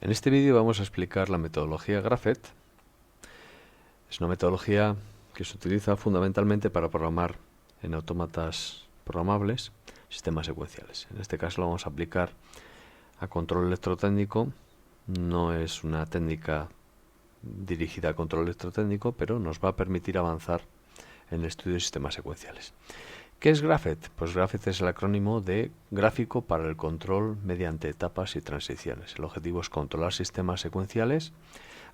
En este vídeo vamos a explicar la metodología Graphet. Es una metodología que se utiliza fundamentalmente para programar en autómatas programables sistemas secuenciales. En este caso lo vamos a aplicar a control electrotécnico. No es una técnica dirigida a control electrotécnico, pero nos va a permitir avanzar en el estudio de sistemas secuenciales. ¿Qué es Graphet? Pues Graphet es el acrónimo de Gráfico para el control mediante etapas y transiciones. El objetivo es controlar sistemas secuenciales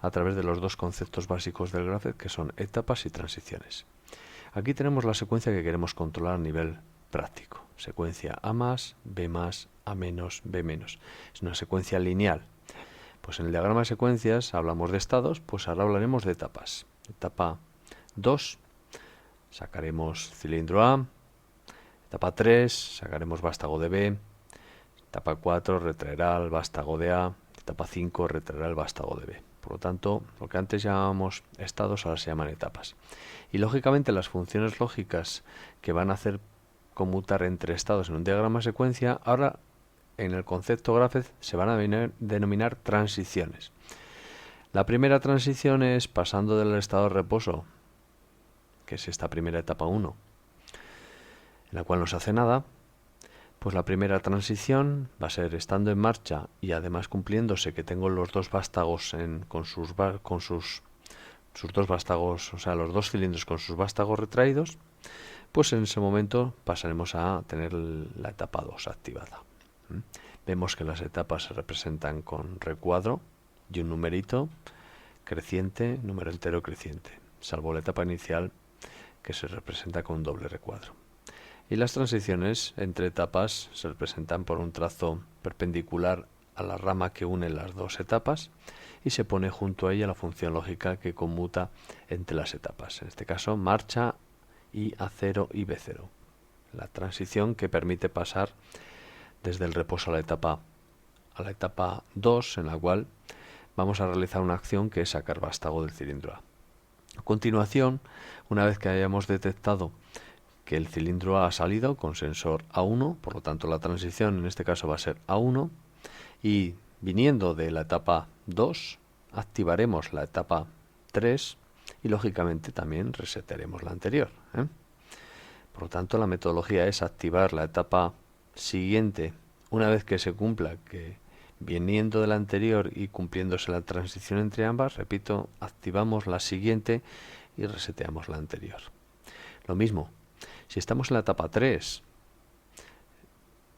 a través de los dos conceptos básicos del Graphet, que son etapas y transiciones. Aquí tenemos la secuencia que queremos controlar a nivel práctico. Secuencia A+, B+, A-, B-. Es una secuencia lineal. Pues en el diagrama de secuencias hablamos de estados, pues ahora hablaremos de etapas. Etapa 2, sacaremos cilindro A. Etapa 3, sacaremos vástago de B. Etapa 4, retraerá el vástago de A. Etapa 5, retraerá el vástago de B. Por lo tanto, lo que antes llamábamos estados ahora se llaman etapas. Y lógicamente las funciones lógicas que van a hacer conmutar entre estados en un diagrama de secuencia, ahora en el concepto Graphet se van a denominar transiciones. La primera transición es pasando del estado de reposo, que es esta primera etapa 1, en la cual no se hace nada. Pues la primera transición va a ser estando en marcha y además cumpliéndose que tengo los dos vástagos con sus dos vástagos, o sea, los dos cilindros con sus vástagos retraídos, pues en ese momento pasaremos a tener la etapa 2 activada. Vemos que las etapas se representan con recuadro y un numerito creciente, número entero creciente, salvo la etapa inicial que se representa con un doble recuadro. Y las transiciones entre etapas se representan por un trazo perpendicular a la rama que une las dos etapas y se pone junto a ella la función lógica que conmuta entre las etapas. En este caso, marcha y A0 y B0. La transición que permite pasar desde el reposo a la etapa 2, en la cual vamos a realizar una acción que es sacar vástago del cilindro A. A continuación, una vez que hayamos detectado que el cilindro A ha salido con sensor A1, por lo tanto la transición en este caso va a ser A1, y viniendo de la etapa 2 activaremos la etapa 3 y lógicamente también resetaremos la anterior. Por lo tanto la metodología es activar la etapa siguiente una vez que se cumpla que viniendo de la anterior y cumpliéndose la transición entre ambas, repito, activamos la siguiente y reseteamos la anterior. Lo mismo, si estamos en la etapa 3,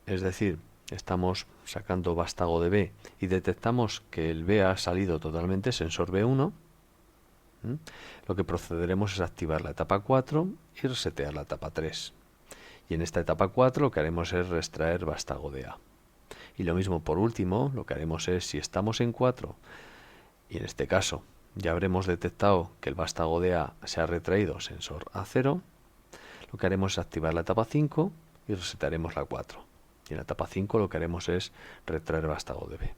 es decir, estamos sacando vástago de B y detectamos que el B ha salido totalmente, sensor B1, lo que procederemos es activar la etapa 4 y resetear la etapa 3. Y en esta etapa 4 lo que haremos es extraer vástago de A. Y lo mismo por último, lo que haremos es, si estamos en 4, y en este caso ya habremos detectado que el vástago de A se ha retraído, sensor A0, lo que haremos es activar la etapa 5 y resetaremos la 4. Y en la etapa 5 lo que haremos es retraer vástago de B.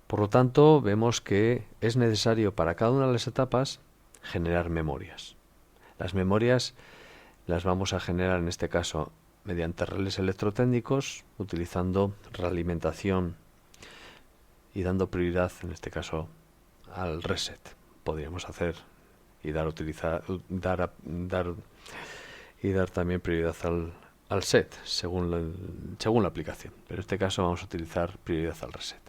Por lo tanto, vemos que es necesario para cada una de las etapas generar memorias. Las memorias las vamos a generar en este caso mediante relés electrotécnicos, utilizando realimentación y dando prioridad en este caso al reset. Podríamos hacer y dar también prioridad al set según la aplicación, pero en este caso vamos a utilizar prioridad al reset.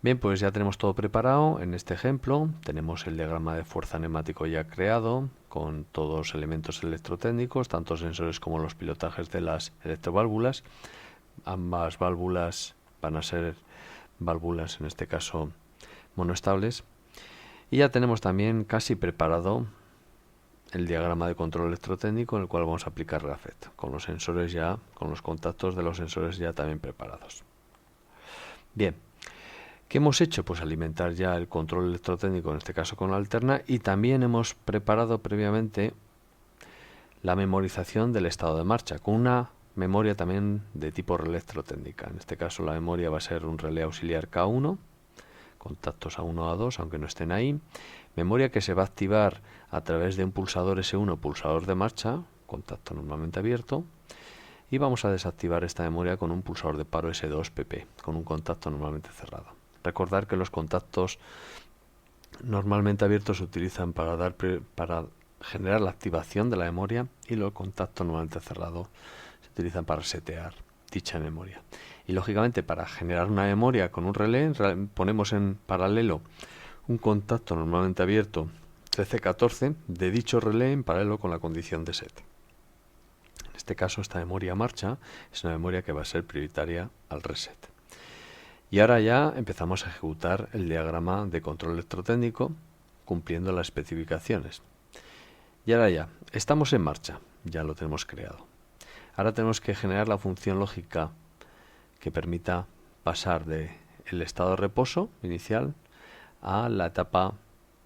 Bien, pues ya tenemos todo preparado. En este ejemplo tenemos el diagrama de fuerza neumático ya creado con todos los elementos electrotécnicos, tanto sensores como los pilotajes de las electroválvulas. Ambas válvulas van a ser válvulas en este caso monoestables. Y ya tenemos también casi preparado el diagrama de control electrotécnico en el cual vamos a aplicar Graphet, con los sensores ya, con los contactos de los sensores ya también preparados. Bien, ¿qué hemos hecho? Pues alimentar ya el control electrotécnico, en este caso con alterna, y también hemos preparado previamente la memorización del estado de marcha, con una memoria también de tipo relé electrotécnica. En este caso la memoria va a ser un relé auxiliar K1, contactos A1, A2, aunque no estén ahí. Memoria que se va a activar a través de un pulsador S1, pulsador de marcha, contacto normalmente abierto, y vamos a desactivar esta memoria con un pulsador de paro S2 PP, con un contacto normalmente cerrado. Recordar que los contactos normalmente abiertos se utilizan para generar la activación de la memoria, y los contactos normalmente cerrados se utilizan para setear dicha memoria. Y lógicamente, para generar una memoria con un relé, ponemos en paralelo un contacto normalmente abierto 13-14 de dicho relé en paralelo con la condición de set. En este caso, esta memoria marcha es una memoria que va a ser prioritaria al reset. Y ahora ya empezamos a ejecutar el diagrama de control electrotécnico cumpliendo las especificaciones. Y ahora ya, estamos en marcha, ya lo tenemos creado. Ahora tenemos que generar la función lógica que permita pasar del estado de reposo inicial a la etapa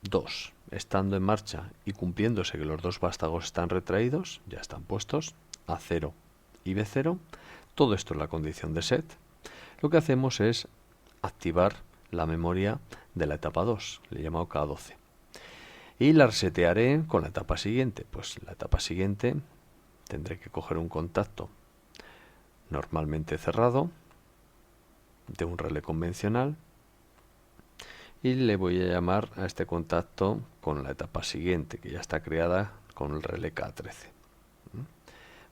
2, estando en marcha y cumpliéndose que los dos vástagos están retraídos, ya están puestos, A0 y B0. Todo esto es la condición de set. Lo que hacemos es activar la memoria de la etapa 2, le he llamado K12. Y la resetearé con la etapa siguiente. Pues la etapa siguiente tendré que coger un contacto normalmente cerrado de un relé convencional y le voy a llamar a este contacto con la etapa siguiente, que ya está creada con el relé K13.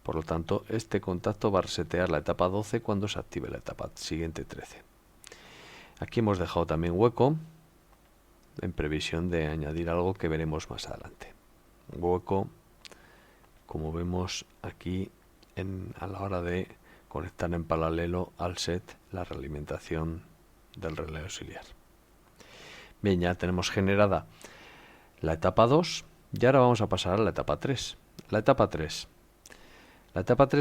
Por lo tanto, este contacto va a resetear la etapa 12 cuando se active la etapa siguiente 13. Aquí hemos dejado también hueco en previsión de añadir algo que veremos más adelante. Hueco, como vemos aquí a la hora de conectar en paralelo al set la realimentación del relé auxiliar. Bien, ya tenemos generada la etapa 2 y ahora vamos a pasar a la etapa 3. La etapa 3,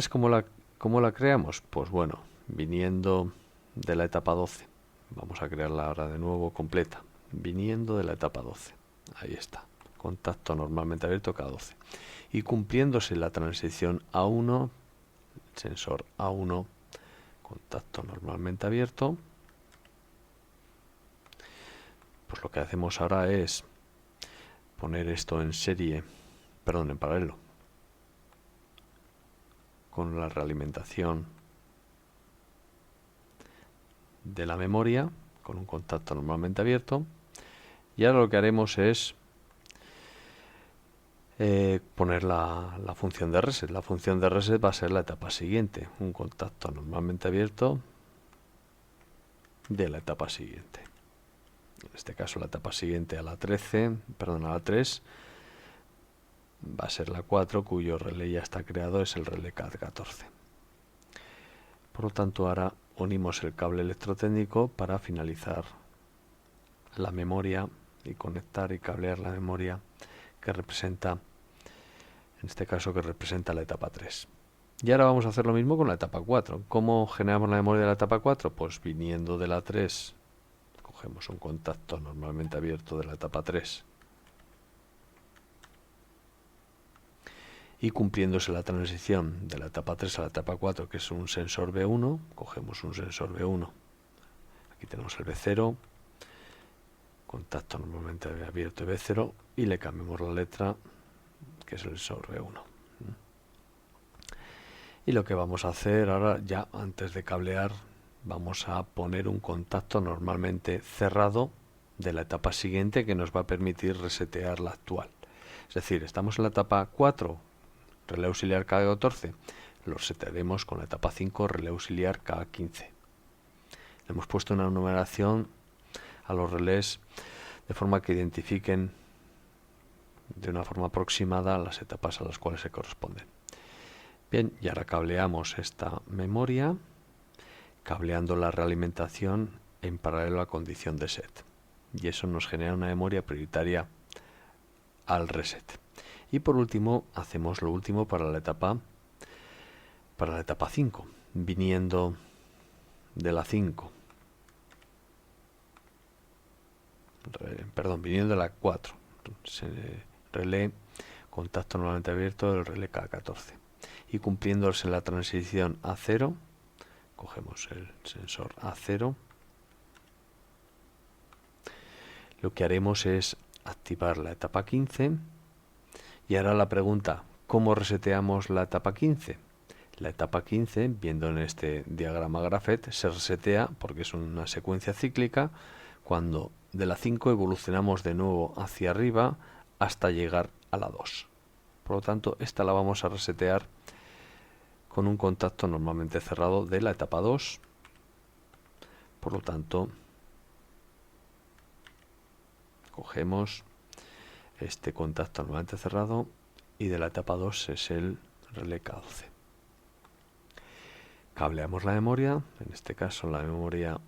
¿cómo la creamos? Pues bueno, viniendo de la etapa 12. Vamos a crearla ahora de nuevo completa. Viniendo de la etapa 12. Ahí está. Contacto normalmente abierto K12. Y cumpliéndose la transición A1, sensor A1, contacto normalmente abierto, pues lo que hacemos ahora es poner esto en paralelo con la realimentación de la memoria con un contacto normalmente abierto. Y ahora lo que haremos es poner la función de reset. La función de reset va a ser la etapa siguiente, un contacto normalmente abierto de la etapa siguiente. En este caso la etapa siguiente a la 3 va a ser la 4, cuyo relé ya está creado, es el relé K14. Por lo tanto, ahora unimos el cable electrotécnico para finalizar la memoria y conectar y cablear la memoria que representa, en este caso, que representa la etapa 3. Y ahora vamos a hacer lo mismo con la etapa 4. ¿Cómo generamos la memoria de la etapa 4? Pues viniendo de la 3, cogemos un contacto normalmente abierto de la etapa 3 y cumpliéndose la transición de la etapa 3 a la etapa 4, que es un sensor B1, cogemos un sensor B1. Aquí tenemos el B0, contacto normalmente abierto B0, y le cambiamos la letra, que es el sensor B1. Y lo que vamos a hacer ahora, ya antes de cablear, vamos a poner un contacto normalmente cerrado de la etapa siguiente que nos va a permitir resetear la actual. Es decir, estamos en la etapa 4, relé auxiliar K14, lo resetearemos con la etapa 5, relé auxiliar K15. Le hemos puesto una numeración a los relés de forma que identifiquen de una forma aproximada las etapas a las cuales se corresponden. Bien, y ahora cableamos esta memoria, cableando la realimentación en paralelo a la condición de set. Y eso nos genera una memoria prioritaria al reset. Y por último, hacemos lo último para la etapa 5, viniendo de la 5. Viniendo de la 4. Relé, contacto normalmente abierto del relé K14. Y cumpliéndose la transición A0, cogemos el sensor A0. Lo que haremos es activar la etapa 15. Y ahora la pregunta, ¿cómo reseteamos la etapa 15? La etapa 15, viendo en este diagrama Graphet, se resetea porque es una secuencia cíclica cuando de la 5 evolucionamos de nuevo hacia arriba hasta llegar a la 2. Por lo tanto, esta la vamos a resetear con un contacto normalmente cerrado de la etapa 2. Por lo tanto, cogemos este contacto normalmente cerrado y de la etapa 2 es el relé K12. Cableamos la memoria, en este caso la memoria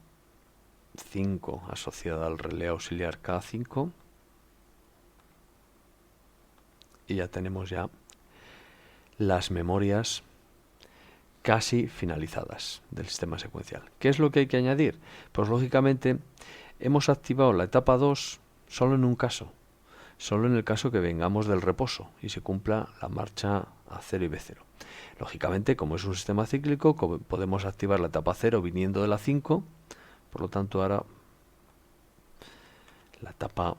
5 asociada al relé auxiliar K5, y ya tenemos ya las memorias casi finalizadas del sistema secuencial. ¿Qué es lo que hay que añadir? Pues lógicamente hemos activado la etapa 2 solo en un caso, solo en el caso que vengamos del reposo y se cumpla la marcha A0 y B0. Lógicamente, como es un sistema cíclico, podemos activar la etapa 0 viniendo de la 5, por lo tanto ahora la etapa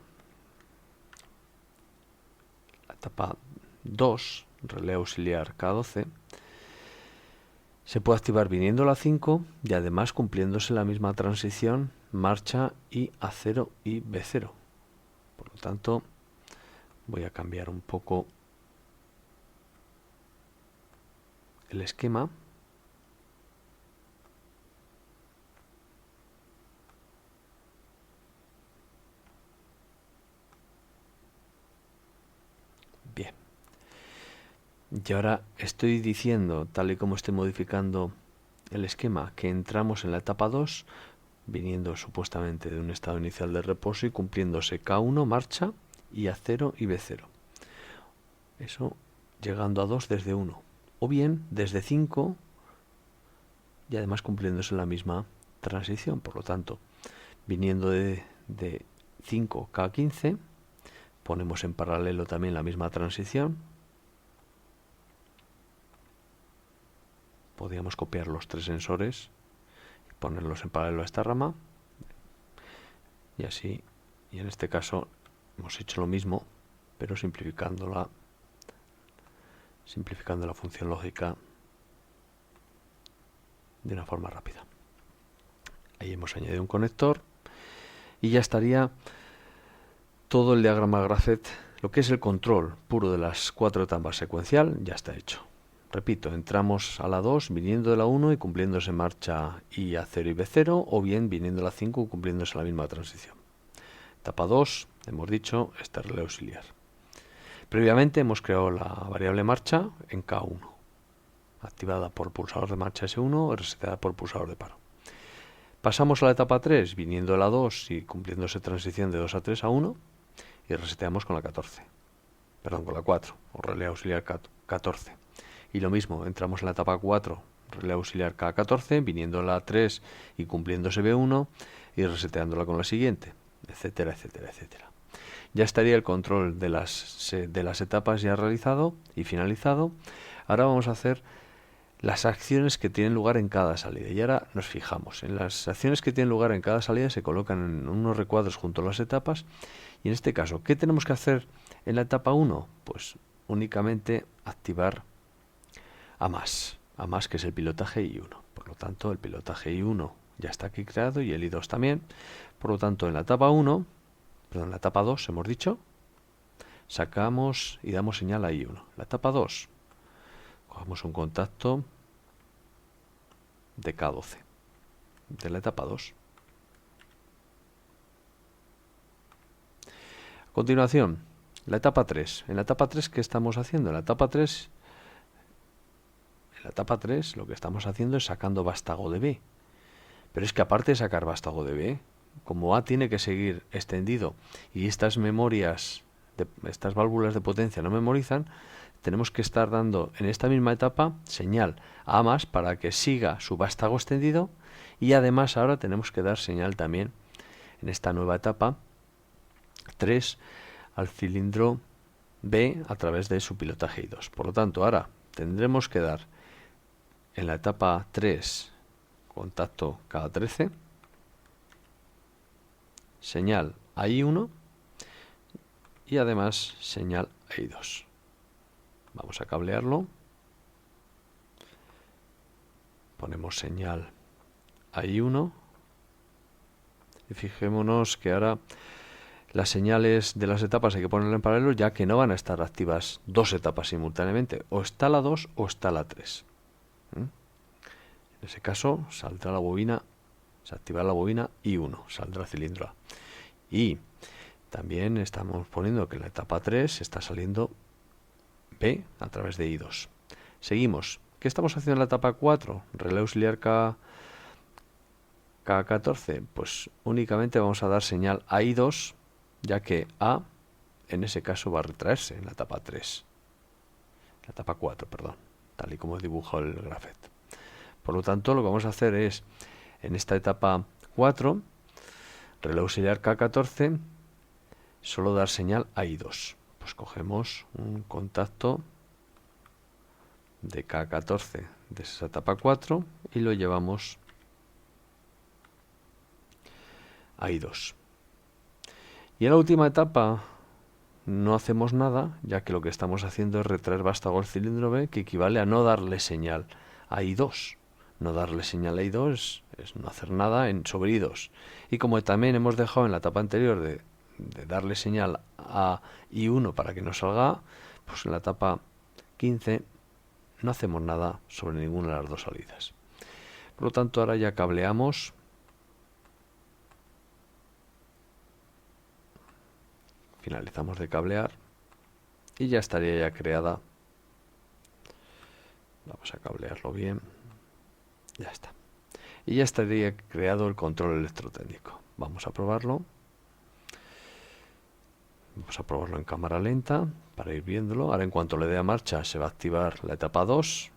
2, relé auxiliar K12, se puede activar viniendo la 5 y además cumpliéndose la misma transición marcha y A0 y B0. Por lo tanto, voy a cambiar un poco el esquema. Bien. Y ahora estoy diciendo, tal y como estoy modificando el esquema, que entramos en la etapa 2, viniendo supuestamente de un estado inicial de reposo y cumpliéndose K1 marcha y A0 y B0. Eso llegando a 2 desde 1. O bien desde 5 y además cumpliéndose la misma transición. Por lo tanto, viniendo de 5 K15, ponemos en paralelo también la misma transición. Podríamos copiar los 3 sensores y ponerlos en paralelo a esta rama. Y así, y en este caso hemos hecho lo mismo, pero simplificando la función lógica de una forma rápida. Ahí hemos añadido un conector y ya estaría todo el diagrama Graphet, lo que es el control puro de las 4 etapas secuencial, ya está hecho. Repito, entramos a la 2 viniendo de la 1 y cumpliéndose marcha I A0 y B0, o bien viniendo de la 5 y cumpliéndose la misma transición. Etapa 2, hemos dicho, este relé auxiliar. Previamente hemos creado la variable marcha en K1, activada por pulsador de marcha S1 y reseteada por pulsador de paro. Pasamos a la etapa 3, viniendo de la 2 y cumpliéndose transición de 2 a 3 a 1, y reseteamos con la 4, o relé auxiliar K14. Y lo mismo, entramos en la etapa 4, relé auxiliar K14, viniendo de la 3 y cumpliéndose B1, y reseteándola con la siguiente, etcétera, etcétera, etcétera. Ya estaría el control de las etapas ya realizado y finalizado. Ahora vamos a hacer las acciones que tienen lugar en cada salida. Y ahora nos fijamos. En las acciones que tienen lugar en cada salida se colocan en unos recuadros junto a las etapas. Y en este caso, ¿qué tenemos que hacer en la etapa 1? Pues únicamente activar a más, que es el pilotaje I1. Por lo tanto, el pilotaje I1 ya está aquí creado y el I2 también. Por lo tanto, en la etapa 2, hemos dicho, sacamos y damos señal a I1. La etapa 2, cogemos un contacto de K12 de la etapa 2. A continuación, la etapa 3. En la etapa 3, ¿qué estamos haciendo? En la etapa 3 lo que estamos haciendo es sacando vástago de B. Pero es que aparte de sacar vástago de B, como A tiene que seguir extendido y estas memorias, estas válvulas de potencia no memorizan, tenemos que estar dando en esta misma etapa señal a más para que siga su vástago extendido, y además ahora tenemos que dar señal también en esta nueva etapa 3 al cilindro B a través de su pilotaje I2. Por lo tanto, ahora tendremos que dar en la etapa 3 contacto K13, señal a I1 y además señal a I2. Vamos a cablearlo ponemos señal I1 y fijémonos que ahora las señales de las etapas hay que ponerlas en paralelo, ya que no van a estar activas dos etapas simultáneamente, o está la 2 o está la 3. En ese caso saldrá la bobina, se activará la bobina I1, saldrá el cilindro A. Y también estamos poniendo que en la etapa 3 está saliendo B a través de I2. Seguimos. ¿Qué estamos haciendo en la etapa 4? Relé auxiliar K14. Pues únicamente vamos a dar señal a I2, ya que A en ese caso va a retraerse en la etapa 3. La etapa 4, perdón, tal y como dibujo el grafet. Por lo tanto, lo que vamos a hacer es, en esta etapa 4, relé auxiliar K14, solo dar señal a I2. Pues cogemos un contacto de K14 de esa etapa 4 y lo llevamos a I2. Y en la última etapa no hacemos nada, ya que lo que estamos haciendo es retraer vástago al cilindro B, que equivale a no darle señal a I2. No darle señal a I2 es no hacer nada sobre I2. Y como también hemos dejado en la etapa anterior de darle señal a I1 para que no salga, pues en la etapa 15 no hacemos nada sobre ninguna de las dos salidas. Por lo tanto, ahora ya cableamos. Finalizamos de cablear y ya estaría ya creada. Vamos a cablearlo bien. Ya está. Y ya estaría creado el control electrotécnico. Vamos a probarlo. Vamos a probarlo en cámara lenta para ir viéndolo. Ahora en cuanto le dé a marcha se va a activar la etapa 2.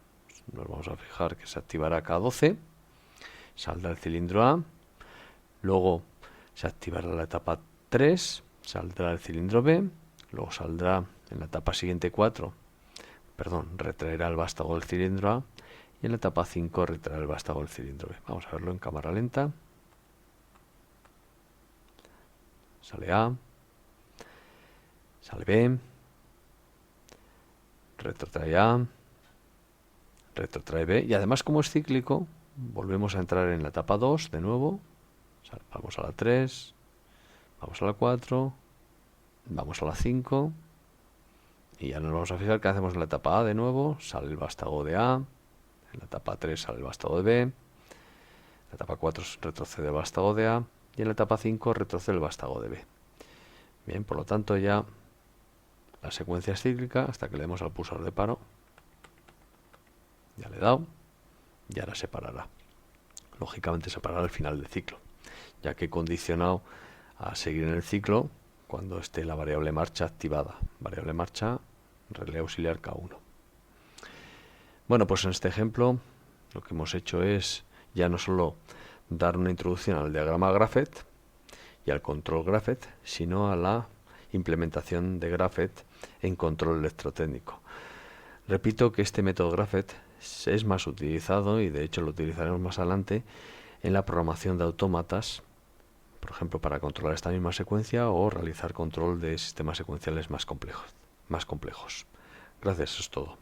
Nos vamos a fijar que se activará K12. Saldrá el cilindro A. Luego se activará la etapa 3. Saldrá el cilindro B, luego saldrá en la etapa siguiente 4, retraerá el vástago del cilindro A y en la etapa 5 retraerá el vástago del cilindro B. Vamos a verlo en cámara lenta. Sale A, sale B, retrotrae A, retrotrae B y además como es cíclico volvemos a entrar en la etapa 2 de nuevo, vamos a la 3, vamos a la 4, vamos a la 5 y ya nos vamos a fijar que hacemos en la etapa A de nuevo, sale el vástago de A, en la etapa 3 sale el vástago de B, en la etapa 4 retrocede el vástago de A y en la etapa 5 retrocede el vástago de B. Bien, por lo tanto ya la secuencia es cíclica hasta que le demos al pulsador de paro. Ya le he dado y ahora se parará. Lógicamente se parará al final del ciclo, ya que he condicionado a seguir en el ciclo cuando esté la variable marcha activada. Variable marcha, relé auxiliar K1. Bueno, pues en este ejemplo lo que hemos hecho es ya no solo dar una introducción al diagrama Graphet y al control Graphet, sino a la implementación de Graphet en control electrotécnico. Repito que este método Graphet es más utilizado y de hecho lo utilizaremos más adelante en la programación de autómatas, por ejemplo para controlar esta misma secuencia o realizar control de sistemas secuenciales más complejos. Gracias, eso es todo.